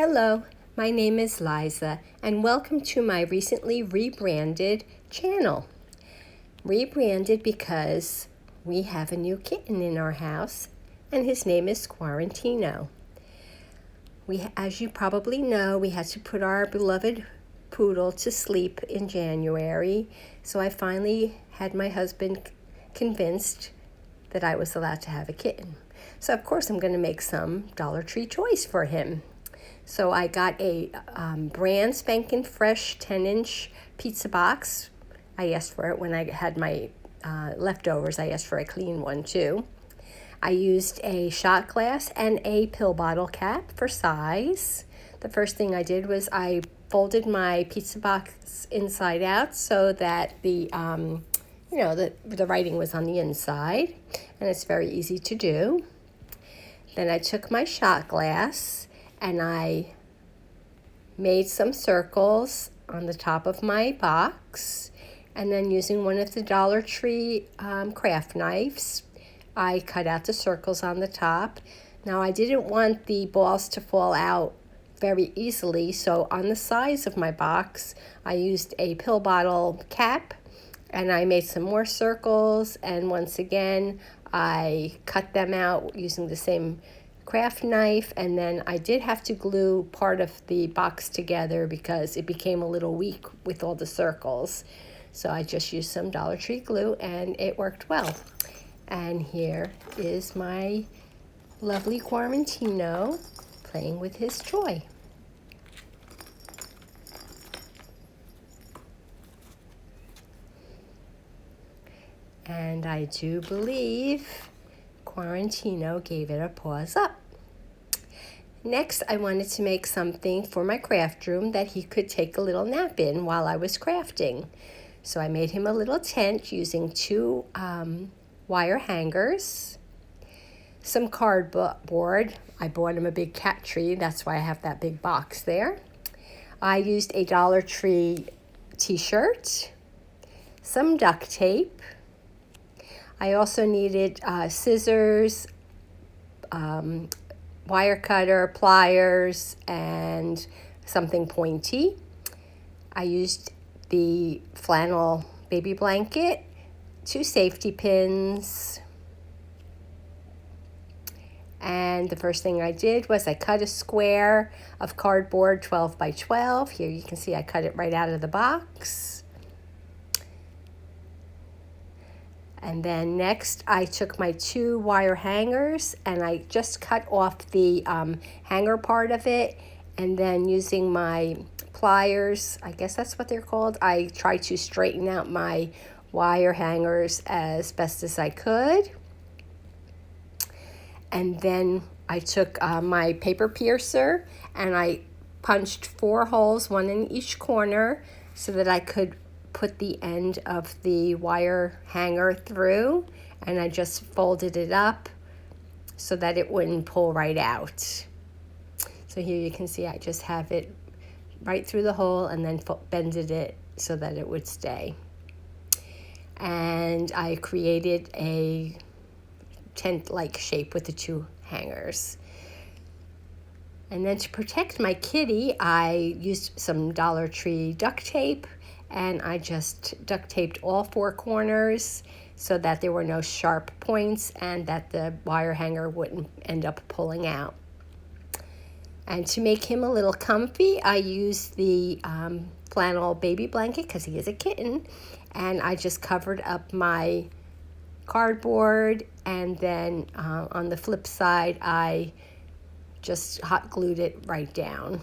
Hello, my name is Liza, and welcome to my recently rebranded channel. Rebranded because we have a new kitten in our house, and his name is Quarantino. As you probably know, we had to put our beloved poodle to sleep in January, so I finally had my husband convinced that I was allowed to have a kitten. So of course I'm going to make some DollarTree toys for him. So I got a brand spanking fresh 10-inch pizza box. I asked for it when I had my leftovers. I asked for a clean one too. I used a shot glass and a pill bottle cap for size. The first thing I did was I folded my pizza box inside out so that the writing was on the inside, and it's very easy to do. Then I took my shot glass and I made some circles on the top of my box, and then using one of the DollarTree craft knives, I cut out the circles on the top. Now I didn't want the balls to fall out very easily, so on the sides of my box I used a pill bottle cap and I made some more circles, and once again I cut them out using the same craft knife, and then I did have to glue part of the box together because it became a little weak with all the circles. So I just used some DollarTree glue and it worked well. And here is my lovely Quarantino playing with his toy. And I do believe Quarantino gave it a paws up. Next, I wanted to make something for my craft room that he could take a little nap in while I was crafting. So I made him a little tent using two wire hangers, some cardboard. I bought him a big cat tree, that's why I have that big box there. I used a DollarTree t-shirt, some duct tape. I also needed scissors, wire cutter, pliers, and something pointy. I used the flannel baby blanket, 2 safety pins, and the first thing I did was I cut a square of cardboard 12 by 12. Here you can see I cut it right out of the box. And then next I took my 2 wire hangers and I just cut off the hanger part of it, and then using my pliers, I guess that's what they're called, I tried to straighten out my wire hangers as best as I could. And then I took my paper piercer and I punched 4 holes, 1 in each corner, so that I could put the end of the wire hanger through, and I just folded it up so that it wouldn't pull right out. So here you can see I just have it right through the hole and then bended it so that it would stay. And I created a tent-like shape with the 2 hangers. And then to protect my kitty, I used some DollarTree duct tape, and I just duct taped all 4 corners so that there were no sharp points and that the wire hanger wouldn't end up pulling out. And to make him a little comfy, I used the flannel baby blanket because he is a kitten, and I just covered up my cardboard, and then on the flip side I just hot glued it right down.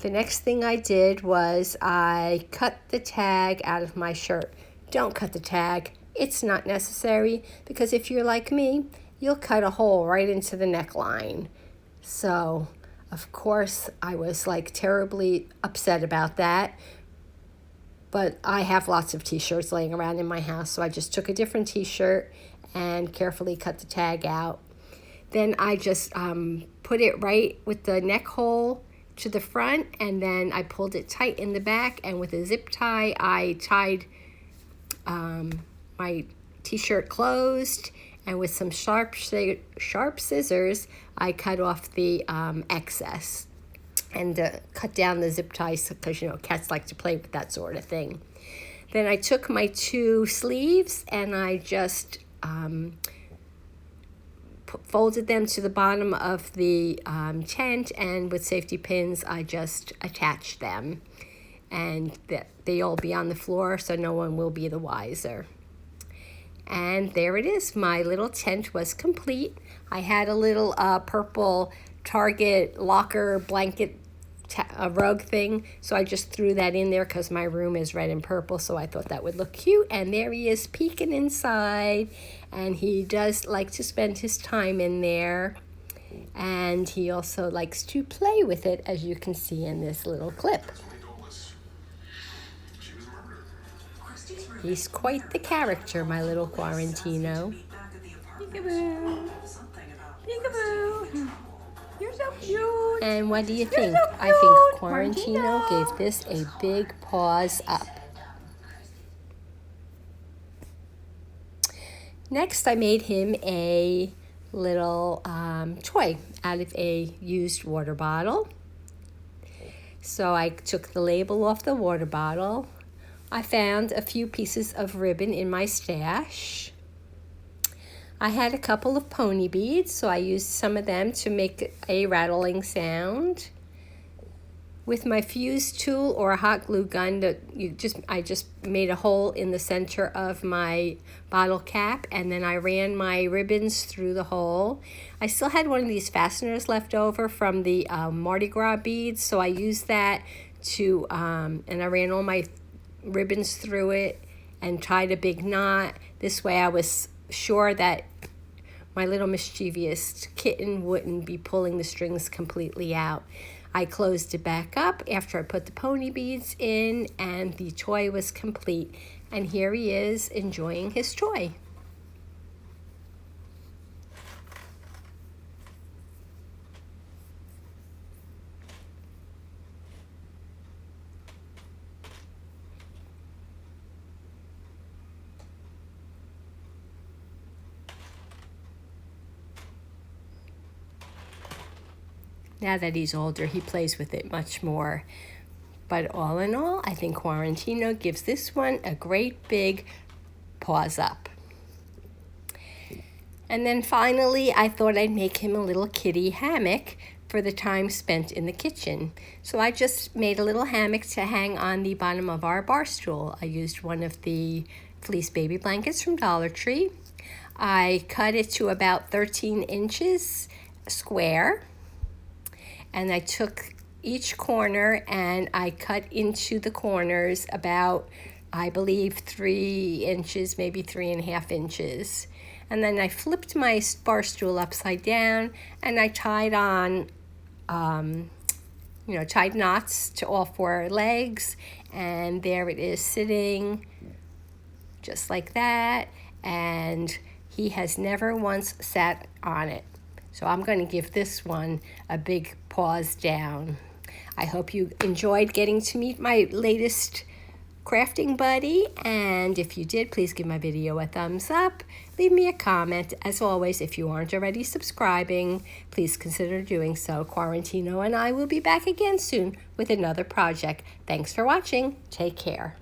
The next thing I did was I cut the tag out of my shirt. Don't cut the tag. It's not necessary, because if you're like me, you'll cut a hole right into the neckline. So, of course, I was like terribly upset about that. But I have lots of t-shirts laying around in my house, so I just took a different t-shirt and carefully cut the tag out. Then I just put it right with the neck hole to the front, and then I pulled it tight in the back, and with a zip tie I tied my t-shirt closed, And with some sharp scissors, I cut off the excess and cut down the zip ties because, you know, cats like to play with that sort of thing. Then I took my 2 sleeves and I just folded them to the bottom of the tent, and with safety pins I just attached them, and they'll be on the floor so no one will be the wiser. And there it is. My little tent was complete. I had a little purple Target locker blanket rug thing, so I just threw that in there because my room is red and purple, so I thought that would look cute. And there he is peeking inside, and he does like to spend his time in there, and he also likes to play with it, as you can see in this little clip. He's quite the character, my little Quarantino. Peekaboo! Peekaboo! You're so cute! And what do you think? So I think Quarantino gave this a big paws up. Next, I made him a little toy out of a used water bottle. So I took the label off the water bottle. I found a few pieces of ribbon in my stash. I had a couple of pony beads, so I used some of them to make a rattling sound. With my fuse tool or a hot glue gun, I just made a hole in the center of my bottle cap, and then I ran my ribbons through the hole. I still had one of these fasteners left over from the Mardi Gras beads, so I used that to, and I ran all my ribbons through it and tied a big knot. This way I was sure that my little mischievous kitten wouldn't be pulling the strings completely out. I closed it back up after I put the pony beads in, and the toy was complete. And here he is enjoying his toy. Now that he's older, he plays with it much more. But all in all, I think Quarantino gives this one a great big paws up. And then finally, I thought I'd make him a little kitty hammock for the time spent in the kitchen. So I just made a little hammock to hang on the bottom of our bar stool. I used one of the fleece baby blankets from DollarTree. I cut it to about 13 inches square. And I took each corner and I cut into the corners about, I believe, 3 inches, maybe 3.5 inches. And then I flipped my bar stool upside down and I tied on, tied knots to all 4 legs. And there it is sitting just like that. And he has never once sat on it. So I'm going to give this one a big paws down. I hope you enjoyed getting to meet my latest crafting buddy. And if you did, please give my video a thumbs up. Leave me a comment. As always, if you aren't already subscribing, please consider doing so. Quarantino and I will be back again soon with another project. Thanks for watching. Take care.